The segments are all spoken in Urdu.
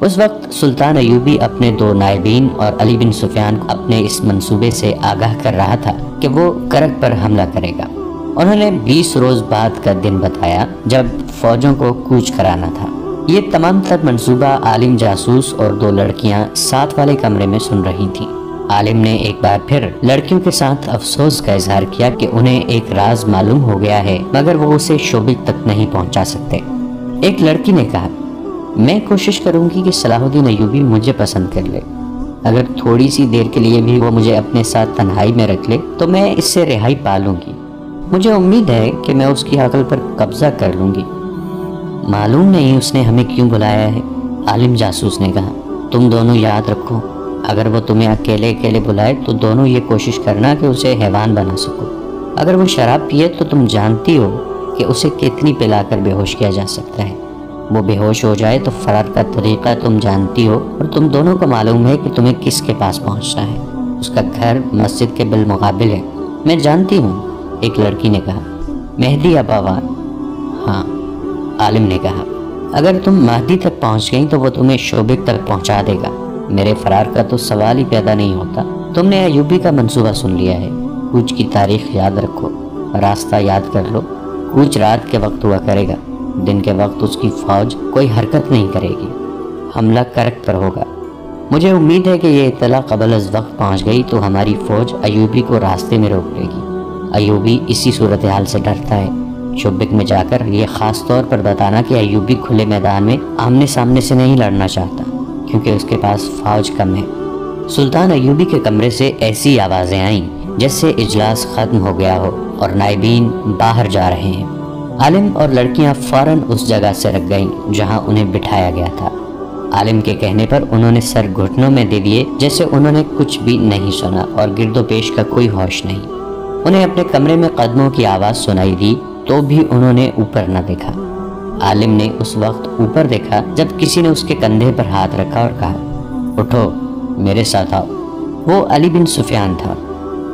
اس وقت سلطان ایوبی اپنے 2 نائبین اور علی بن سفیان کو اپنے اس منصوبے سے آگاہ کر رہا تھا کہ وہ کرک پر حملہ کرے گا۔ انہوں نے 20 روز بعد کا دن بتایا جب فوجوں کو کوچ کرانا تھا۔ یہ تمام تر منصوبہ عالم جاسوس اور 2 لڑکیاں ساتھ والے کمرے میں سن رہی تھیں۔ عالم نے ایک بار پھر لڑکیوں کے ساتھ افسوس کا اظہار کیا کہ انہیں ایک راز معلوم ہو گیا ہے مگر وہ اسے شعبک تک نہیں پہنچا سکتے۔ ایک لڑکی نے کہا، میں کوشش کروں گی کہ صلاح الدین ایوبی مجھے پسند کر لے۔ اگر تھوڑی سی دیر کے لیے بھی وہ مجھے اپنے ساتھ تنہائی میں رکھ لے تو میں اس سے رہائی پا لوں گی۔ مجھے امید ہے کہ میں اس کی عقل پر قبضہ کر لوں گی۔ معلوم نہیں اس نے ہمیں کیوں بلایا ہے، عالم جاسوس نے کہا۔ تم دونوں یاد رکھو، اگر وہ تمہیں اکیلے اکیلے بلائے تو دونوں یہ کوشش کرنا کہ اسے حیوان بنا سکو۔ اگر وہ شراب پیے تو تم جانتی ہو کہ اسے کتنی پلا کر بے ہوش کیا جا سکتا ہے۔ وہ بے ہوش ہو جائے تو فرار کا طریقہ تم جانتی ہو اور تم دونوں کو معلوم ہے کہ تمہیں کس کے پاس پہنچنا ہے۔ اس کا گھر مسجد کے بالمقابل ہے۔ میں جانتی ہوں، ایک لڑکی نے کہا۔ مہدی اباوان؟ ہاں، عالم نے کہا۔ اگر تم مہدی تک پہنچ گئیں تو وہ تمہیں شعبک تک پہنچا دے گا۔ میرے فرار کا تو سوال ہی پیدا نہیں ہوتا۔ تم نے ایوبی کا منصوبہ سن لیا ہے۔ کوچ کی تاریخ یاد رکھو، راستہ یاد کر لو۔ کوچ رات کے وقت ہوا کرے گا، دن کے وقت اس کی فوج کوئی حرکت نہیں کرے گی۔ حملہ کرک پر ہوگا۔ مجھے امید ہے کہ یہ اطلاع قبل از وقت پہنچ گئی تو ہماری فوج ایوبی کو راستے میں روک لے گی۔ ایوبی اسی صورتحال سے ڈرتا ہے۔ شعبک میں جا کر یہ خاص طور پر بتانا کہ ایوبی کھلے میدان میں آمنے سامنے سے نہیں لڑنا چاہتا کیونکہ اس کے پاس فوج کم ہے۔ سلطان ایوبی کے کمرے سے ایسی آوازیں آئیں جیسے اجلاس ختم ہو گیا ہو اور نائبین باہر جا رہے ہیں۔ عالم اور لڑکیاں فوراً اس جگہ سے رک گئیں جہاں انہیں بٹھایا گیا تھا۔ عالم کے کہنے پر انہوں نے سر گھٹنوں میں دے دیے جیسے انہوں نے کچھ بھی نہیں سنا اور گرد و پیش کا کوئی ہوش نہیں۔ انہیں اپنے کمرے میں قدموں کی آواز سنائی دی تو بھی انہوں نے اوپر نہ دیکھا۔ عالم نے اس وقت اوپر دیکھا جب کسی نے اس کے کندھے پر ہاتھ رکھا اور کہا، اٹھو، میرے ساتھ آؤ۔ وہ علی بن سفیان تھا۔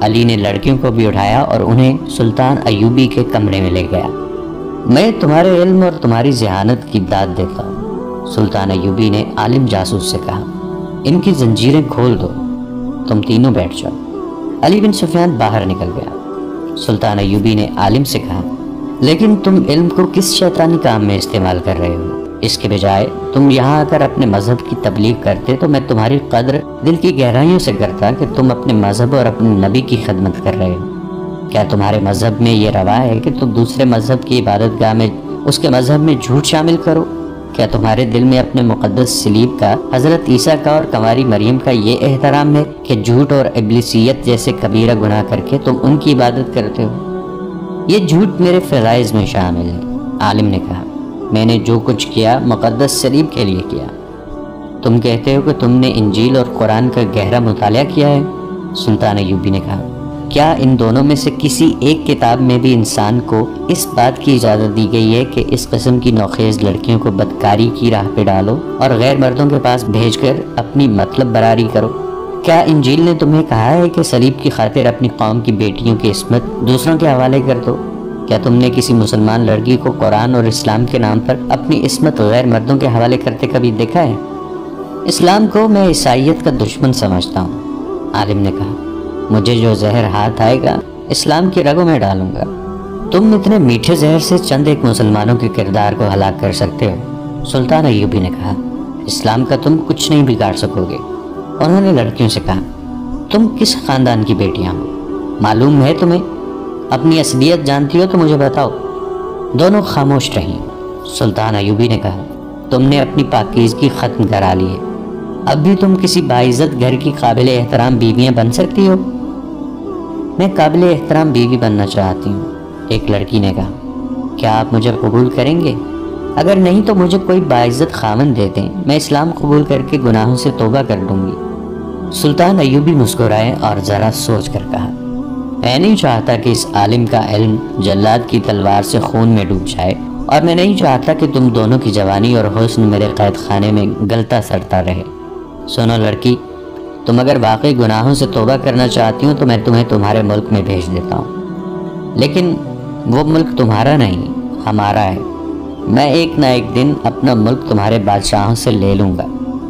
علی نے لڑکیوں کو بھی اٹھایا اور انہیں سلطان ایوبی کے کمرے میں لے گیا۔ میں تمہارے علم اور تمہاری ذہانت کی داد دیتا ہوں، سلطان ایوبی نے عالم جاسوس سے کہا۔ ان کی زنجیریں کھول دو، تم تینوں بیٹھ جاؤ۔ علی بن سفیان باہر نکل گیا۔ سلطان ایوبی نے عالم سے کہا، لیکن تم علم کو کس شیطانی کام میں استعمال کر رہے ہو؟ اس کے بجائے تم یہاں آ کر اپنے مذہب کی تبلیغ کرتے تو میں تمہاری قدر دل کی گہرائیوں سے کرتا کہ تم اپنے مذہب اور اپنے نبی کی خدمت کر رہے ہو۔ کیا تمہارے مذہب میں یہ روا ہے کہ تم دوسرے مذہب کی عبادت گاہ میں اس کے مذہب میں جھوٹ شامل کرو؟ کیا تمہارے دل میں اپنے مقدس صلیب کا، حضرت عیسیٰ کا اور کنواری مریم کا یہ احترام ہے کہ جھوٹ اور ابلیسیت جیسے کبیرہ گناہ کر کے تم ان کی عبادت کرتے ہو؟ یہ جھوٹ میرے فرائض میں شامل ہے، عالم نے کہا۔ میں نے جو کچھ کیا مقدس صلیب کے لیے کیا۔ تم کہتے ہو کہ تم نے انجیل اور قرآن کا گہرا مطالعہ کیا ہے، سلطان ایوبی نے کہا۔ کیا ان دونوں میں سے کسی ایک کتاب میں بھی انسان کو اس بات کی اجازت دی گئی ہے کہ اس قسم کی نوخیز لڑکیوں کو بدکاری کی راہ پہ ڈالو اور غیر مردوں کے پاس بھیج کر اپنی مطلب براری کرو؟ کیا انجیل نے تمہیں کہا ہے کہ صلیب کی خاطر اپنی قوم کی بیٹیوں کی عصمت دوسروں کے حوالے کر دو؟ کیا تم نے کسی مسلمان لڑکی کو قرآن اور اسلام کے نام پر اپنی عصمت غیر مردوں کے حوالے کرتے کبھی دیکھا ہے؟ اسلام کو میں عیسائیت کا دشمن سمجھتا ہوں، عالم نے کہا۔ مجھے جو زہر ہاتھ آئے گا اسلام کی رگوں میں ڈالوں گا۔ تم اتنے میٹھے زہر سے چند ایک مسلمانوں کے کردار کو ہلاک کر سکتے ہو، سلطان ایوبی نے کہا۔ اسلام کا تم کچھ نہیں بگاڑ سکو گے۔ انہوں نے لڑکیوں سے کہا، تم کس خاندان کی بیٹیاں ہو؟ معلوم ہے تمہیں؟ اپنی اصلیت جانتی ہو تو مجھے بتاؤ۔ دونوں خاموش رہیں۔ سلطان ایوبی نے کہا، تم نے اپنی پاکیزگی ختم کرا لی ہے۔ اب بھی تم کسی باعزت گھر کی قابل احترام بیویاں بن سکتی ہو؟ میں قابل احترام بیوی بننا چاہتی ہوں، ایک لڑکی نے کہا۔ کیا آپ مجھے قبول کریں گے؟ اگر نہیں تو مجھے کوئی باعزت خاوند دے دیں، میں اسلام قبول کر کے گناہوں سے توبہ کر لوں گی۔ سلطان ایوبی مسکرائے اور ذرا سوچ کر کہا، میں نہیں چاہتا کہ اس عالم کا علم جلاد کی تلوار سے خون میں ڈوب جائے، اور میں نہیں چاہتا کہ تم دونوں کی جوانی اور حسن میرے قید خانے میں گلتا سڑتا رہے۔ سنو لڑکی، تم اگر واقعی گناہوں سے توبہ کرنا چاہتی ہوں تو میں تمہیں تمہارے ملک میں بھیج دیتا ہوں، لیکن وہ ملک تمہارا نہیں، ہمارا ہے۔ میں ایک نہ ایک دن اپنا ملک تمہارے بادشاہوں سے لے لوں گا۔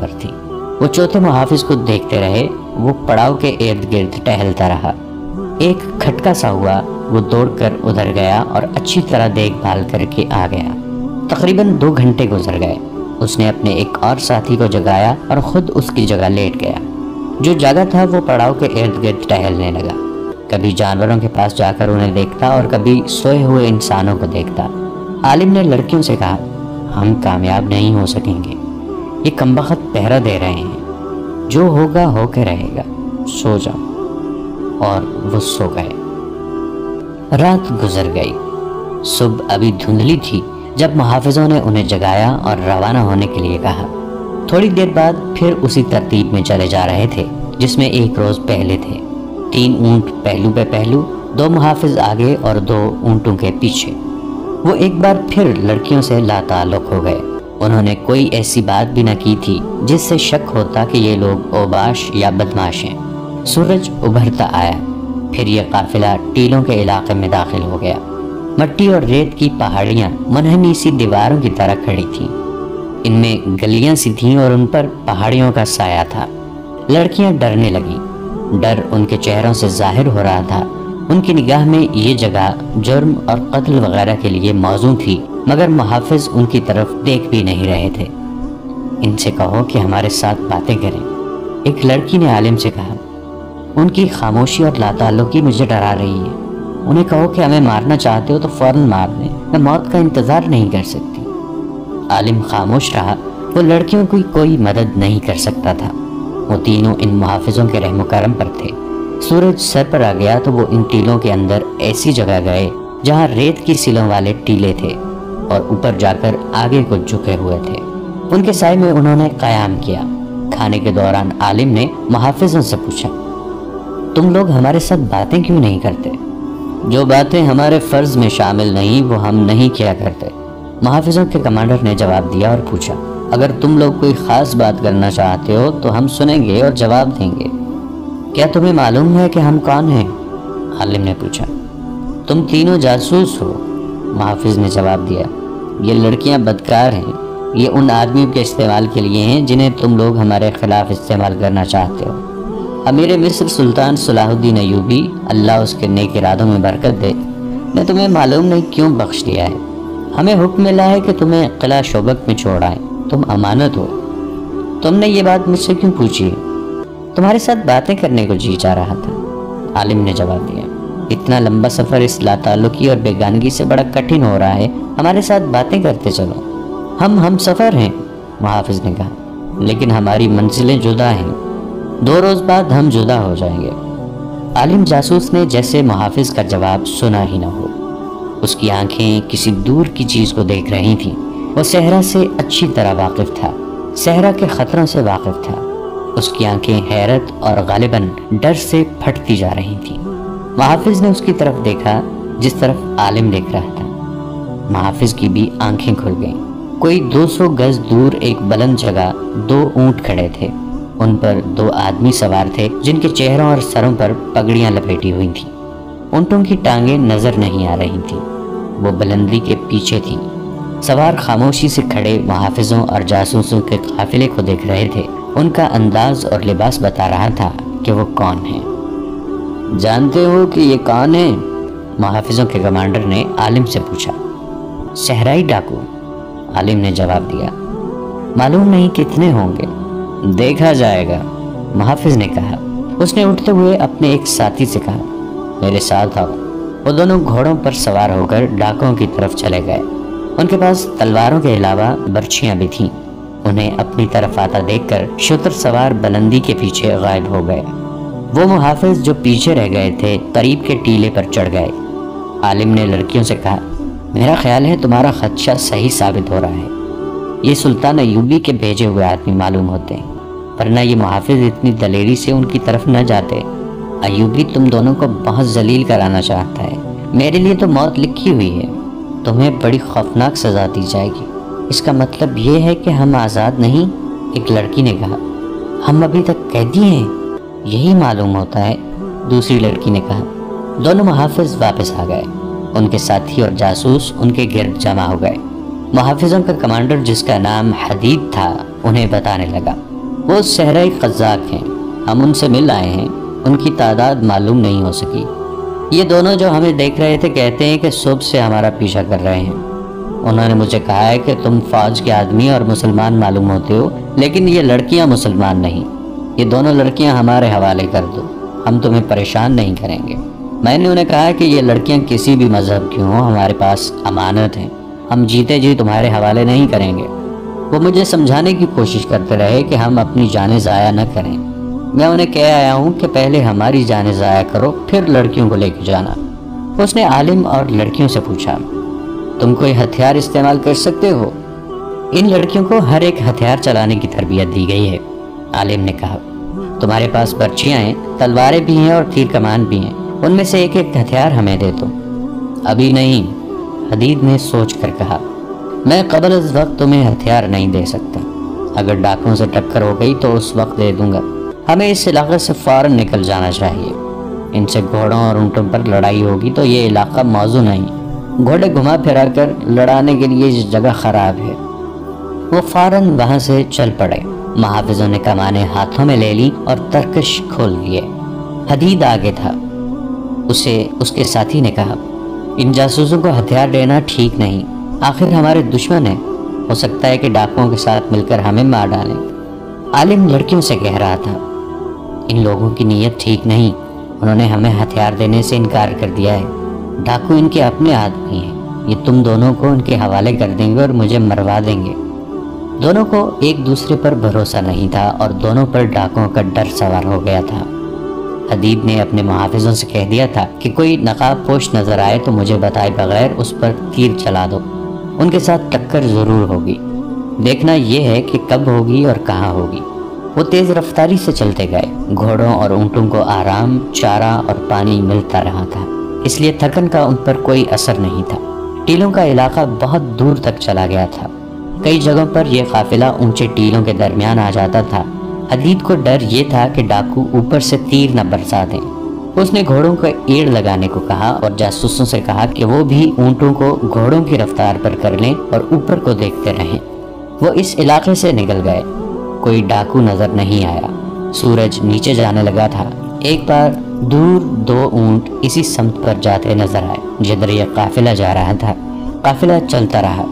پر تھی۔ وہ چوتھے محافظ کو دیکھتے رہے۔ وہ پڑاؤ کے ارد گرد ٹہلتا رہا۔ ایک کھٹکا سا ہوا، وہ دوڑ کر ادھر گیا اور اچھی طرح دیکھ بھال کر کے آ گیا۔ تقریباً 2 گھنٹے گزر گئے۔ اس نے اپنے ایک اور ساتھی کو جگایا اور خود اس کی جگہ لیٹ گیا۔ جو جگہ تھا وہ پڑاؤ کے ارد گرد ٹہلنے لگا۔ کبھی جانوروں کے پاس جا کر انہیں دیکھتا اور کبھی سوئے ہوئے انسانوں کو دیکھتا۔ عالم نے لڑکیوں سے کہا، ہم کامیاب نہیں ہو سکیں گے، یہ کمبخت پہرا دے رہے ہیں، جو ہوگا ہو کے رہے گا، سو جاؤ۔ اور وہ سو گئے۔ رات گزر گئی۔ صبح ابھی دھندلی تھی جب محافظوں نے انہیں جگایا اور روانہ ہونے کے لیے کہا۔ تھوڑی دیر بعد پھر اسی ترتیب میں چلے جا رہے تھے جس میں ایک روز پہلے تھے۔ 3 اونٹ پہلو پہ پہلو، 2 محافظ آگے اور 2 اونٹوں کے پیچھے۔ وہ ایک بار پھر لڑکیوں سے لا تعلق ہو گئے۔ انہوں نے کوئی ایسی بات بھی نہ کی تھی جس سے شک ہوتا کہ یہ لوگ اوباش یا بدماش ہیں۔ سورج ابھرتا آیا، پھر یہ قافلہ ٹیلوں کے علاقے میں داخل ہو گیا۔ مٹی اور ریت کی پہاڑیاں منحنی سی دیواروں کی طرح کھڑی تھیں۔ ان میں گلیاں سی تھیں اور ان پر پہاڑیوں کا سایہ تھا۔ لڑکیاں ڈرنے لگیں۔ ڈر ان کے چہروں سے ظاہر ہو رہا تھا۔ ان کی نگاہ میں یہ جگہ جرم اور قتل وغیرہ کے لیے موزوں تھی، مگر محافظ ان کی طرف دیکھ بھی نہیں رہے تھے۔ ان سے کہو کہ ہمارے ساتھ باتیں کریں، ایک لڑکی نے عالم سے کہا۔ ان کی خاموشی اور لاتعلقی مجھے ڈرا رہی ہے۔ انہیں کہو کہ ہمیں مارنا چاہتے ہو تو فوراً مار دیں، میں موت کا انتظار نہیں کر سکتی۔ عالم خاموش رہا۔ وہ لڑکیوں کی کوئی مدد نہیں کر سکتا تھا۔ وہ تینوں ان محافظوں کے رحم و کرم پر تھے۔ سورج سر پر آ گیا تو وہ ان ٹیلوں کے اندر ایسی جگہ گئے جہاں ریت کی سلوں والے ٹیلے تھے اور اوپر جا کر آگے کو جھکے ہوئے تھے۔ ان کے سائے میں انہوں نے قیام کیا۔ کھانے کے دوران عالم نے محافظوں سے پوچھا، تم لوگ ہمارے ساتھ باتیں کیوں نہیں کرتے؟ جو باتیں ہمارے فرض میں شامل نہیں وہ ہم نہیں کیا کرتے، محافظوں کے کمانڈر نے جواب دیا اور پوچھا، اگر تم لوگ کوئی خاص بات کرنا چاہتے ہو تو ہم سنیں گے اور جواب دیں گے۔ کیا تمہیں معلوم ہے کہ ہم کون ہیں؟ عالم نے پوچھا۔ تم تینوں جاسوس ہو، محافظ نے جواب دیا۔ یہ لڑکیاں بدکار ہیں، یہ ان آدمیوں کے استعمال کے لیے ہیں جنہیں تم لوگ ہمارے خلاف استعمال کرنا چاہتے ہو۔ امیر مصر سلطان صلاح الدین ایوبی، اللہ اس کے نیک ارادوں میں برکت دے، نے تمہیں معلوم نہیں کیوں بخش دیا ہے۔ ہمیں حکم ملا ہے کہ تمہیں قلعہ شوبک میں چھوڑ آئیں، تم امانت ہو۔ تم نے یہ بات مجھ سے کیوں پوچھی؟ تمہارے ساتھ باتیں کرنے کو جی چاہ رہا تھا، عالم نے جواب دیا۔ اتنا لمبا سفر اس لاتعلقی اور بیگانگی سے بڑا کٹھن ہو رہا ہے، ہمارے ساتھ باتیں کرتے چلو۔ ہم سفر ہیں، محافظ نے کہا، لیکن ہماری منزلیں جدا ہیں، 2 روز بعد ہم جدا ہو جائیں گے۔ عالم جاسوس نے جیسے محافظ کا جواب سنا ہی نہ ہو۔ اس کی آنکھیں کسی دور کی چیز کو دیکھ رہی تھیں۔ وہ صحرا سے اچھی طرح واقف تھا، صحرا کے خطروں سے واقف تھا۔ اس کی آنکھیں حیرت اور غالباً ڈر سے پھٹتی جا رہی تھیں۔ محافظ نے اس کی طرف دیکھا جس طرف عالم دیکھ رہا تھا۔ محافظ کی بھی آنکھیں کھل گئیں۔ کوئی 200 گز دور ایک بلند جگہ 2 اونٹ کھڑے تھے۔ ان پر 2 آدمی سوار تھے جن کے چہروں اور سروں پر پگڑیاں لپیٹی ہوئی تھیں۔ اونٹوں کی ٹانگیں نظر نہیں آ رہی تھیں، وہ بلندی کے پیچھے تھیں۔ سوار خاموشی سے کھڑے محافظوں اور جاسوسوں کے قافلے کو دیکھ رہے تھے۔ ان کا انداز اور لباس بتا رہا تھا کہ وہ کون ہیں۔ جانتے ہو کہ یہ کون ہیں؟ محافظوں کے کمانڈر نے عالم سے پوچھا۔ صحرائی ڈاکو، عالم نے جواب دیا۔ معلوم نہیں کتنے ہوں گے، دیکھا جائے گا، محافظ نے کہا۔ اس نے اٹھتے ہوئے اپنے ایک ساتھی سے کہا، میرے ساتھ آؤ۔ وہ دونوں گھوڑوں پر سوار ہو کر ڈاکوں کی طرف چلے گئے۔ ان کے پاس تلواروں کے علاوہ برچھیاں بھی تھیں۔ انہیں اپنی طرف آتا دیکھ کر شتر سوار بلندی کے پیچھے غائب ہو گئے۔ وہ محافظ جو پیچھے رہ گئے تھے قریب کے ٹیلے پر چڑھ گئے۔ عالم نے لڑکیوں سے کہا، میرا خیال ہے تمہارا خدشہ صحیح ثابت ہو رہا ہے۔ یہ سلطان ایوبی کے بھیجے ہوئے آدمی معلوم ہوتے ہیں، ورنہ یہ محافظ اتنی دلیری سے ان کی طرف نہ جاتے۔ ایوبی تم دونوں کو بہت ذلیل کرانا چاہتا ہے۔ میرے لیے تو موت لکھی ہوئی ہے، تمہیں بڑی خوفناک سزا دی جائے گی۔ اس کا مطلب یہ ہے کہ ہم آزاد نہیں؟ ایک لڑکی نے کہا۔ ہم ابھی تک قیدی ہیں، یہی معلوم ہوتا ہے، دوسری لڑکی نے کہا۔ دونوں محافظ واپس آ گئے۔ ان کے ساتھی اور جاسوس ان کے گرد جمع ہو گئے۔ محافظوں کا کمانڈر جس کا نام حدید تھا انہیں بتانے لگا۔ وہ صحرائی قزاق ہیں، ہم ان سے مل آئے ہیں، ان کی تعداد معلوم نہیں ہو سکی۔ یہ دونوں جو ہمیں دیکھ رہے تھے کہتے ہیں کہ صبح سے ہمارا پیچھا کر رہے ہیں۔ انہوں نے مجھے کہا ہے کہ تم فوج کے آدمی اور مسلمان معلوم ہوتے ہو، لیکن یہ لڑکیاں مسلمان نہیں۔ یہ دونوں لڑکیاں ہمارے حوالے کر دو، ہم تمہیں پریشان نہیں کریں گے۔ میں نے انہیں کہا کہ یہ لڑکیاں کسی بھی مذہب کی ہوں، ہمارے پاس امانت ہیں، ہم جیتے جی تمہارے حوالے نہیں کریں گے۔ وہ مجھے سمجھانے کی کوشش کرتے رہے کہ ہم اپنی جانیں ضائع نہ کریں۔ میں انہیں کہہ آیا ہوں کہ پہلے ہماری جانیں ضائع کرو، پھر لڑکیوں کو لے کے جانا۔ اس نے عالم اور لڑکیوں سے پوچھا، تم کوئی ہتھیار استعمال کر سکتے ہو؟ ان لڑکیوں کو ہر ایک ہتھیار چلانے کی تربیت دی گئی ہے۔ عالم نے کہا، تمہارے پاس برچیاں ہیں، تلواریں بھی ہیں اور تیر کمان بھی ہیں، ان میں سے ایک ایک ہتھیار ہمیں دے دو۔ ابھی نہیں، حدید نے سوچ کر کہا، میں قبل از وقت تمہیں ہتھیار نہیں دے سکتا۔ اگر ڈاکوؤں سے ٹکر ہو گئی تو اس وقت دے دوں گا۔ ہمیں اس علاقے سے فوراً نکل جانا چاہیے۔ ان سے گھوڑوں اور اونٹوں پر لڑائی ہوگی تو یہ علاقہ موزوں نہیں، گھوڑے گھما پھرا کر لڑانے کے لیے یہ جگہ خراب ہے۔ وہ فوراً وہاں سے چل پڑے۔ محافظوں نے کمانیں ہاتھوں میں لے لی اور ترکش کھول دیے۔ حدید آگے تھا۔ اسے اس کے ساتھی نے کہا، ان جاسوسوں کو ہتھیار دینا ٹھیک نہیں، آخر ہمارے دشمن ہیں، ہو سکتا ہے کہ ڈاکوؤں کے ساتھ مل کر ہمیں مار ڈالیں۔ عالم لڑکیوں سے کہہ رہا تھا، ان لوگوں کی نیت ٹھیک نہیں، انہوں نے ہمیں ہتھیار دینے سے انکار کر دیا ہے۔ ڈاکو ان کے اپنے آدمی ہیں، یہ تم دونوں کو ان کے حوالے کر دیں گے اور مجھے مروا دیں گے۔ دونوں کو ایک دوسرے پر بھروسہ نہیں تھا اور دونوں پر ڈاکوؤں کا ڈر سوار ہو گیا تھا۔ حدید نے اپنے محافظوں سے کہہ دیا تھا کہ کوئی نقاب پوش نظر آئے تو مجھے بتائے بغیر اس پر تیر چلا دو، ان کے ساتھ ٹکر ضرور ہوگی، دیکھنا یہ ہے کہ کب ہوگی اور کہاں ہوگی۔ وہ تیز رفتاری سے چلتے گئے۔ گھوڑوں اور اونٹوں کو آرام، چارہ اور پانی ملتا رہا تھا، اس لیے تھکن کا ان پر کوئی اثر نہیں تھا۔ ٹیلوں کا علاقہ بہت دور تک چلا گیا تھا، کئی جگہوں پر یہ قافلہ اونچے ٹیلوں کے درمیان آ جاتا تھا۔ حدید کو ڈر یہ تھا کہ ڈاکو اوپر سے تیر نہ برسا دیں۔ اس نے گھوڑوں کو ایڑ لگانے کو کہا اور جاسوسوں سے کہا کہ وہ بھی اونٹوں کو گھوڑوں کی رفتار پر کر لیں اور اوپر کو دیکھتے رہیں۔ وہ اس علاقے سے نکل گئے، کوئی ڈاکو نظر نہیں آیا۔ سورج نیچے جانے لگا تھا۔ ایک بار دور دو اونٹ اسی سمت پر جاتے نظر آئے جدھر یہ قافلہ جا رہا تھا۔ قافلہ چلتا رہا،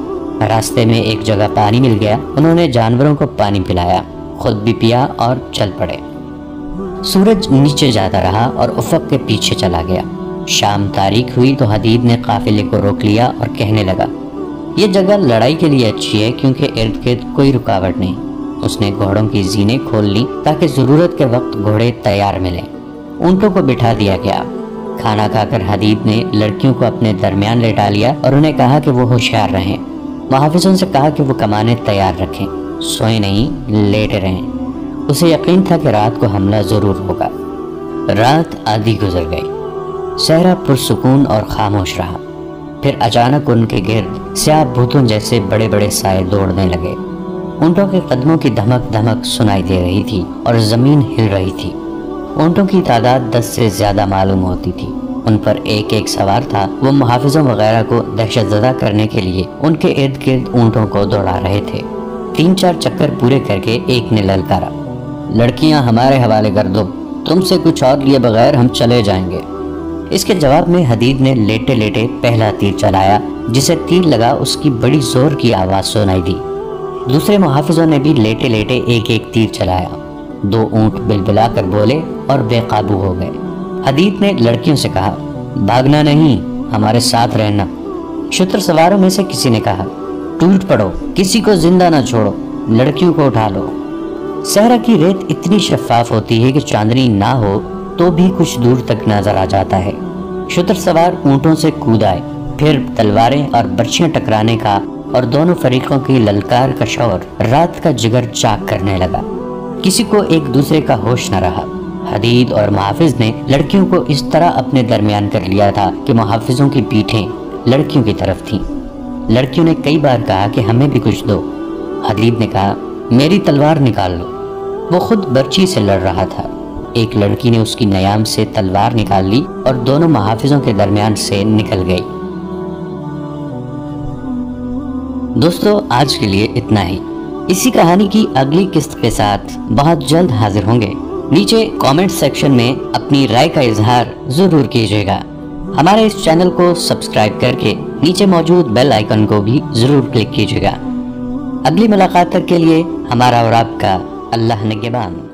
راستے میں ایک جگہ پانی مل گیا، انہوں نے جانوروں کو پانی پلایا، خود بھی پیا اور چل پڑے۔ سورج نیچے جاتا رہا اور افق کے پیچھے چلا گیا۔ شام تاریک ہوئی تو حدید نے قافلے کو روک لیا اور کہنے لگا، یہ جگہ لڑائی کے لیے اچھی ہے کیونکہ ارد گرد کوئی رکاوٹ نہیں۔ اس نے گھوڑوں کی زینیں کھول لی تاکہ ضرورت کے وقت گھوڑے تیار ملیں۔ اونٹوں کو بٹھا دیا گیا۔ کھانا کھا کر حدید نے لڑکیوں کو اپنے درمیان لیٹا لیا اور انہیں کہا کہ وہ ہوشیار رہیں۔ محافظوں سے کہا کہ وہ کمانیں تیار رکھیں، سوئیں نہیں، لیٹے رہیں۔ اسے یقین تھا کہ رات کو حملہ ضرور ہوگا۔ رات آدھی گزر گئی، صحرا پرسکون اور خاموش رہا۔ پھر اچانک ان کے گرد سیاہ بھوتوں جیسے بڑے بڑے سائے دوڑنے لگے۔ اونٹوں کے قدموں کی دھمک دھمک سنائی دے رہی تھی اور زمین ہل رہی تھی۔ اونٹوں کی تعداد 10 سے زیادہ معلوم ہوتی تھی۔ ان پر ایک ایک سوار تھا۔ وہ محافظوں وغیرہ کو دہشت زدہ کرنے کے لیے ان کے ارد گرد اونٹوں کو دوڑا رہے تھے۔ 3-4 چکر پورے کر کے ایک نے للکارا، لڑکیاں ہمارے حوالے کر دو، تم سے کچھ اور لیے بغیر ہم چلے جائیں گے۔ اس کے جواب میں حدید نے لیٹے لیٹے پہلا تیر چلایا، جسے تیر لگا اس کی بڑی زور کی آواز سنائی دی۔ دوسرے محافظوں نے بھی لیٹے لیٹے ایک ایک تیر چلایا۔ 2 اونٹ بلبلا کر بولے اور بے قابو ہو گئے۔ حدید نے لڑکیوں سے کہا، بھاگنا نہیں، ہمارے ساتھ رہنا۔ شتر سواروں میں سے کسی نے کہا، ٹوٹ پڑو، کسی کو زندہ نہ چھوڑو، لڑکیوں کو اٹھا لو۔ صحرا کی ریت اتنی شفاف ہوتی ہے کہ چاندنی نہ ہو تو بھی کچھ دور تک نظر آ جاتا ہے۔ شتر سوار اونٹوں سے کود آئے، پھر تلواریں اور برچیاں ٹکرانے کا اور دونوں فریقوں کی للکار کا شور رات کا جگر چاک کرنے لگا۔ کسی کو ایک دوسرے کا ہوش نہ رہا۔ حدید اور محافظ نے لڑکیوں کو اس طرح اپنے درمیان کر لیا تھا کہ محافظوں کی پیٹھیں لڑکیوں کی طرف تھیں۔ لڑکیوں نے کئی بار کہا کہ ہمیں بھی کچھ دو۔ حدید نے کہا، میری تلوار نکال لو۔ وہ خود برچی سے لڑ رہا تھا۔ ایک لڑکی نے اس کی نیام سے تلوار نکال لی اور دونوں محافظوں کے درمیان سے نکل گئی۔ دوستو، آج کے لیے اتنا ہی۔ اسی کہانی کی اگلی قسط کے ساتھ بہت جلد حاضر ہوں گے۔ نیچے کامنٹ سیکشن میں اپنی رائے کا اظہار ضرور کیجیے گا۔ ہمارے اس چینل کو سبسکرائب کر کے نیچے موجود بیل آئیکن کو بھی ضرور کلک کیجیے گا۔ اگلی ملاقات تک کے لیے ہمارا اور آپ کا اللہ نگہبان۔